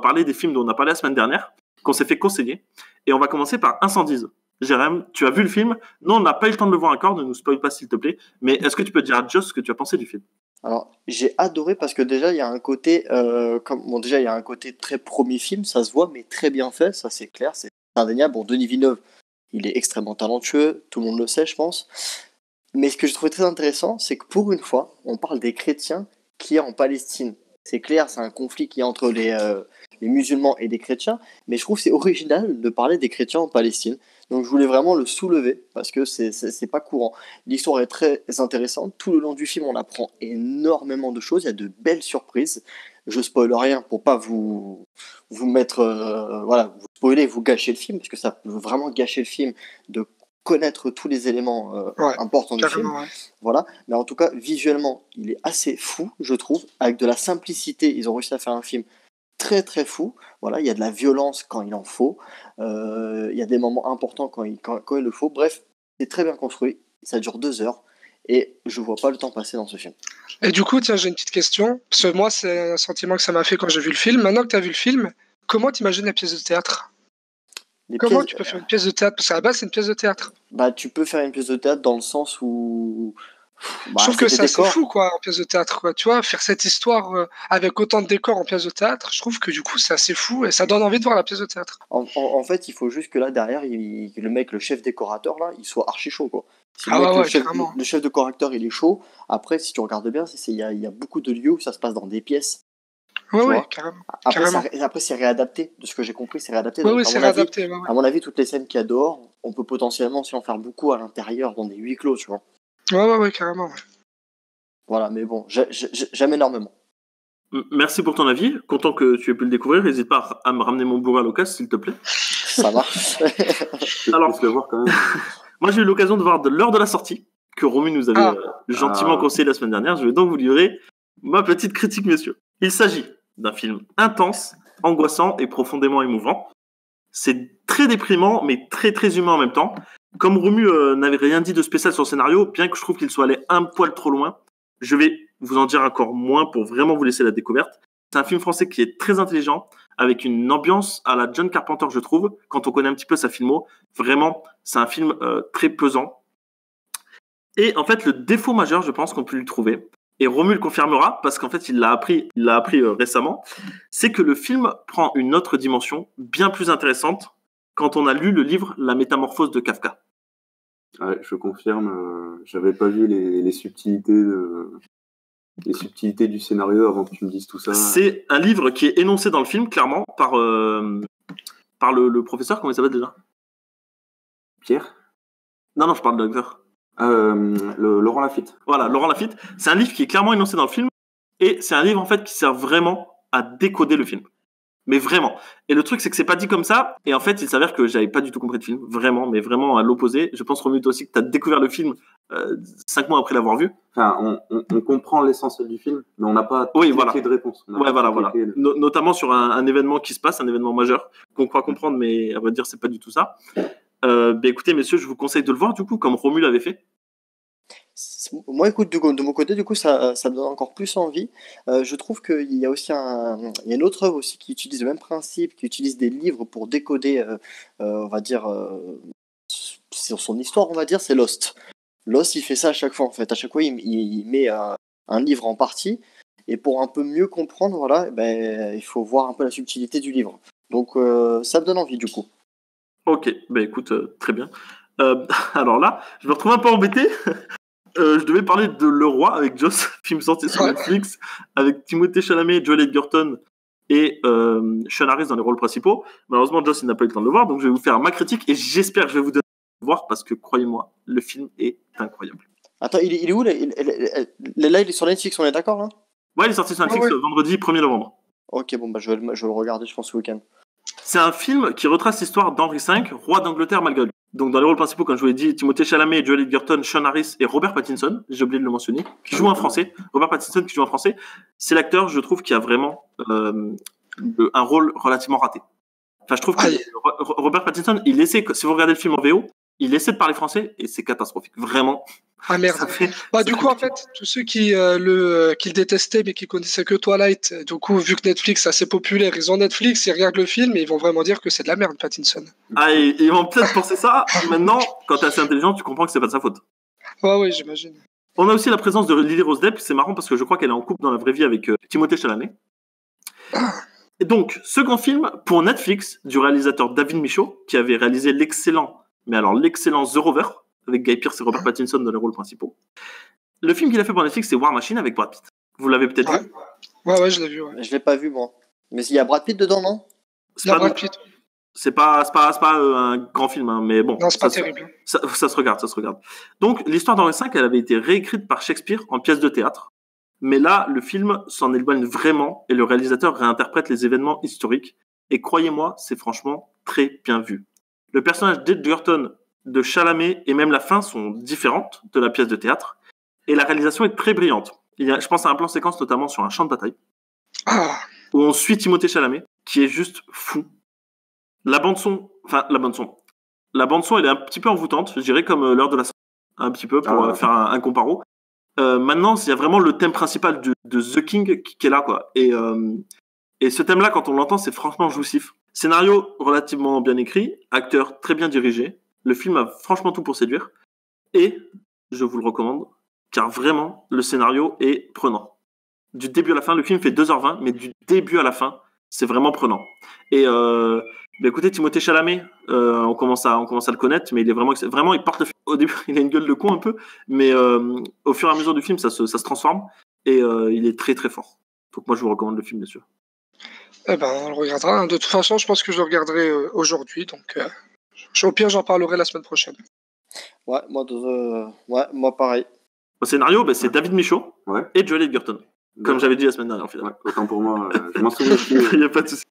parler des films dont on a parlé la semaine dernière, qu'on s'est fait conseiller. Et on va commencer par Incendies. Jérém, tu as vu le film? Non, on n'a pas eu le temps de le voir encore, ne nous spoil pas s'il te plaît. Mais est-ce que tu peux dire à Joss ce que tu as pensé du film? Alors, j'ai adoré parce que déjà, il y a un côté, déjà, il y a un côté très premier film, ça se voit, mais très bien fait, ça c'est clair, c'est indéniable. Bon, Denis Villeneuve, il est extrêmement talentueux, tout le monde le sait, je pense. Mais ce que je trouvais très intéressant, c'est que pour une fois, on parle des chrétiens qui est en Palestine. C'est clair, c'est un conflit qui est entre les musulmans et les chrétiens, mais je trouve que c'est original de parler des chrétiens en Palestine. Donc je voulais vraiment le soulever parce que c'est pas courant. L'histoire est très intéressante. Tout le long du film, on apprend énormément de choses. Il y a de belles surprises. Je spoil rien pour pas vous mettre vous spoiler, vous gâcher le film parce que ça peut vraiment gâcher le film de connaître tous les éléments importants du film. Ouais. Voilà. Mais en tout cas, visuellement, il est assez fou, je trouve. Avec de la simplicité, ils ont réussi à faire un film très très fou. Voilà, il y a de la violence quand il en faut. Il y a des moments importants quand il le faut. Bref, c'est très bien construit. Ça dure 2 heures. Et je vois pas le temps passer dans ce film. Et du coup, tiens, j'ai une petite question. Parce que moi, c'est un sentiment que ça m'a fait quand j'ai vu le film. Maintenant que tu as vu le film, comment t'imagines la pièce de théâtre? Comment tu peux faire une pièce de théâtre? Parce qu'à la base, c'est une pièce de théâtre. Bah, tu peux faire une pièce de théâtre dans le sens où... je trouve que c'est assez fou, quoi, en pièce de théâtre, quoi. Tu vois, faire cette histoire avec autant de décors en pièce de théâtre, je trouve que du coup, c'est assez fou et ça donne envie de voir la pièce de théâtre. En fait, il faut juste que là, derrière, le chef décorateur, là, il soit archi chaud, quoi. Si le chef décorateur, il est chaud, après, si tu regardes bien, il y a beaucoup de lieux où ça se passe dans des pièces. Carrément. Après, c'est réadapté. De ce que j'ai compris, c'est réadapté. Oui, c'est réadapté. À mon avis, toutes les scènes qu'il y a dehors, on peut potentiellement aussi en faire beaucoup à l'intérieur, dans des huis clos, tu vois. Ouais, carrément. Voilà, mais bon, j'aime énormément. Merci pour ton avis. Content que tu aies pu le découvrir. N'hésite pas à me ramener mon Blu-ray local, s'il te plaît. Ça marche. Alors, le voir quand même. Moi, j'ai eu l'occasion de voir l'heure de la sortie, que Romu nous avait gentiment conseillé la semaine dernière. Je vais donc vous livrer ma petite critique, messieurs. Il s'agit d'un film intense, angoissant et profondément émouvant. C'est très déprimant, mais très très humain en même temps. Comme Romu n'avait rien dit de spécial sur le scénario, bien que je trouve qu'il soit allé un poil trop loin, je vais vous en dire encore moins pour vraiment vous laisser la découverte. C'est un film français qui est très intelligent, avec une ambiance à la John Carpenter, je trouve, quand on connaît un petit peu sa filmo. Vraiment, c'est un film très pesant. Et en fait, le défaut majeur, je pense qu'on peut lui trouver, et Romu le confirmera, parce qu'en fait, il l'a appris récemment, c'est que le film prend une autre dimension, bien plus intéressante, quand on a lu le livre La Métamorphose de Kafka. Ouais, je confirme, j'avais pas vu les subtilités du scénario avant que tu me dises tout ça. C'est un livre qui est énoncé dans le film, clairement, par le professeur, comment il s'appelle déjà? Pierre? Non, je parle de l'acteur. Laurent Lafitte. Voilà, Laurent Lafitte. C'est un livre qui est clairement énoncé dans le film, et c'est un livre, en fait, qui sert vraiment à décoder le film. Mais vraiment. Et le truc, c'est que c'est pas dit comme ça. Et en fait, il s'avère que j'avais pas du tout compris le film. Vraiment, mais vraiment à l'opposé. Je pense, Romu, toi aussi, que tu as découvert le film 5 mois après l'avoir vu. Enfin, on comprend l'essentiel du film, mais on n'a pas clé de réponse. Voilà. Notamment sur un événement qui se passe, un événement majeur, qu'on croit comprendre, mais à vrai dire, c'est pas du tout ça. Écoutez, messieurs, je vous conseille de le voir, du coup, comme Romu l'avait fait. Moi, écoute, de mon côté, du coup, ça me donne encore plus envie. Je trouve qu'il y a aussi il y a une autre œuvre aussi qui utilise le même principe, qui utilise des livres pour décoder, on va dire, sur son histoire, on va dire, c'est Lost. Lost, il fait ça à chaque fois, en fait. À chaque fois, il met un livre en partie, et pour un peu mieux comprendre, voilà, il faut voir un peu la subtilité du livre. Donc, ça me donne envie, du coup. Ok, écoute, très bien. Alors là, je me retrouve un peu embêté. Je devais parler de Le Roi avec Joss, film sorti sur Netflix, avec Timothée Chalamet, Joel Edgerton et Sean Harris dans les rôles principaux. Malheureusement, Joss il n'a pas eu le temps de le voir, donc je vais vous faire ma critique et j'espère que je vais vous donner à voir parce que croyez-moi, le film est incroyable. Attends, il est où là, il est sur Netflix, on est d'accord là? Ouais, il est sorti sur Netflix vendredi 1er novembre. Ok, je vais le regarder, je pense, ce week-end. C'est un film qui retrace l'histoire d'Henri V, roi d'Angleterre malgré lui. Donc dans les rôles principaux, comme je vous l'ai dit, Timothée Chalamet, Joel Edgerton, Sean Harris et Robert Pattinson, j'ai oublié de le mentionner, qui joue un français. Robert Pattinson qui joue un français, c'est l'acteur, je trouve, qui a vraiment un rôle relativement raté. Enfin, je trouve que Robert Pattinson, il essaie, si vous regardez le film en VO, il essaie de parler français et c'est catastrophique. Vraiment. Ah merde. Du coup, en fait, tous ceux qui le détestaient mais qui connaissaient que Twilight, du coup, vu que Netflix c'est assez populaire, ils ont Netflix, ils regardent le film et ils vont vraiment dire que c'est de la merde, Pattinson. Ah, ils vont peut-être penser ça. Maintenant, quand t'es assez intelligent, tu comprends que c'est pas de sa faute. Ouais, j'imagine. On a aussi la présence de Lily Rose Depp. C'est marrant parce que je crois qu'elle est en couple dans la vraie vie avec Timothée Chalamet. Et donc, second film pour Netflix du réalisateur David Michôd, qui avait réalisé l'excellent The Rover, avec Guy Pearce et Robert Pattinson dans les rôles principaux. Le film qu'il a fait pour Netflix, c'est War Machine avec Brad Pitt. Vous l'avez peut-être vu? Ouais, je l'ai vu. Ouais. Je l'ai pas vu, moi. Mais il y a Brad Pitt dedans, non? Brad Pitt. C'est pas un grand film, hein, mais bon. Non, c'est pas terrible. Ça se regarde. Donc, l'histoire d'Henri V, elle avait été réécrite par Shakespeare en pièce de théâtre. Mais là, le film s'en éloigne vraiment et le réalisateur réinterprète les événements historiques. Et croyez-moi, c'est franchement très bien vu. Le personnage d'Edgerton, de Chalamet et même la fin sont différentes de la pièce de théâtre. Et la réalisation est très brillante. Je pense à un plan séquence notamment sur un champ de bataille où on suit Timothée Chalamet qui est juste fou. La bande son, elle est un petit peu envoûtante, je dirais comme l'heure de la sortie, un petit peu pour faire un comparo. Maintenant, il y a vraiment le thème principal de The King qui est là, quoi. Et ce thème-là, quand on l'entend, c'est franchement jouissif. Scénario relativement bien écrit, acteur très bien dirigé. Le film a franchement tout pour séduire. Et je vous le recommande, car vraiment, le scénario est prenant. Du début à la fin, le film fait 2h20, mais du début à la fin, c'est vraiment prenant. Et écoutez, Timothée Chalamet, on commence à le connaître, mais il est vraiment, il porte le film. Au début, il a une gueule de con un peu, mais au fur et à mesure du film, ça se transforme et il est très très fort. Donc moi, je vous recommande le film, bien sûr. Eh ben, on le regardera. De toute façon, je pense que je le regarderai aujourd'hui, donc au pire, j'en parlerai la semaine prochaine. Ouais, moi pareil. Au scénario, c'est David Michôd et Joel Edgerton, comme j'avais dit la semaine dernière. Autant pour moi, je m'en souviens. Il n'y a pas de souci.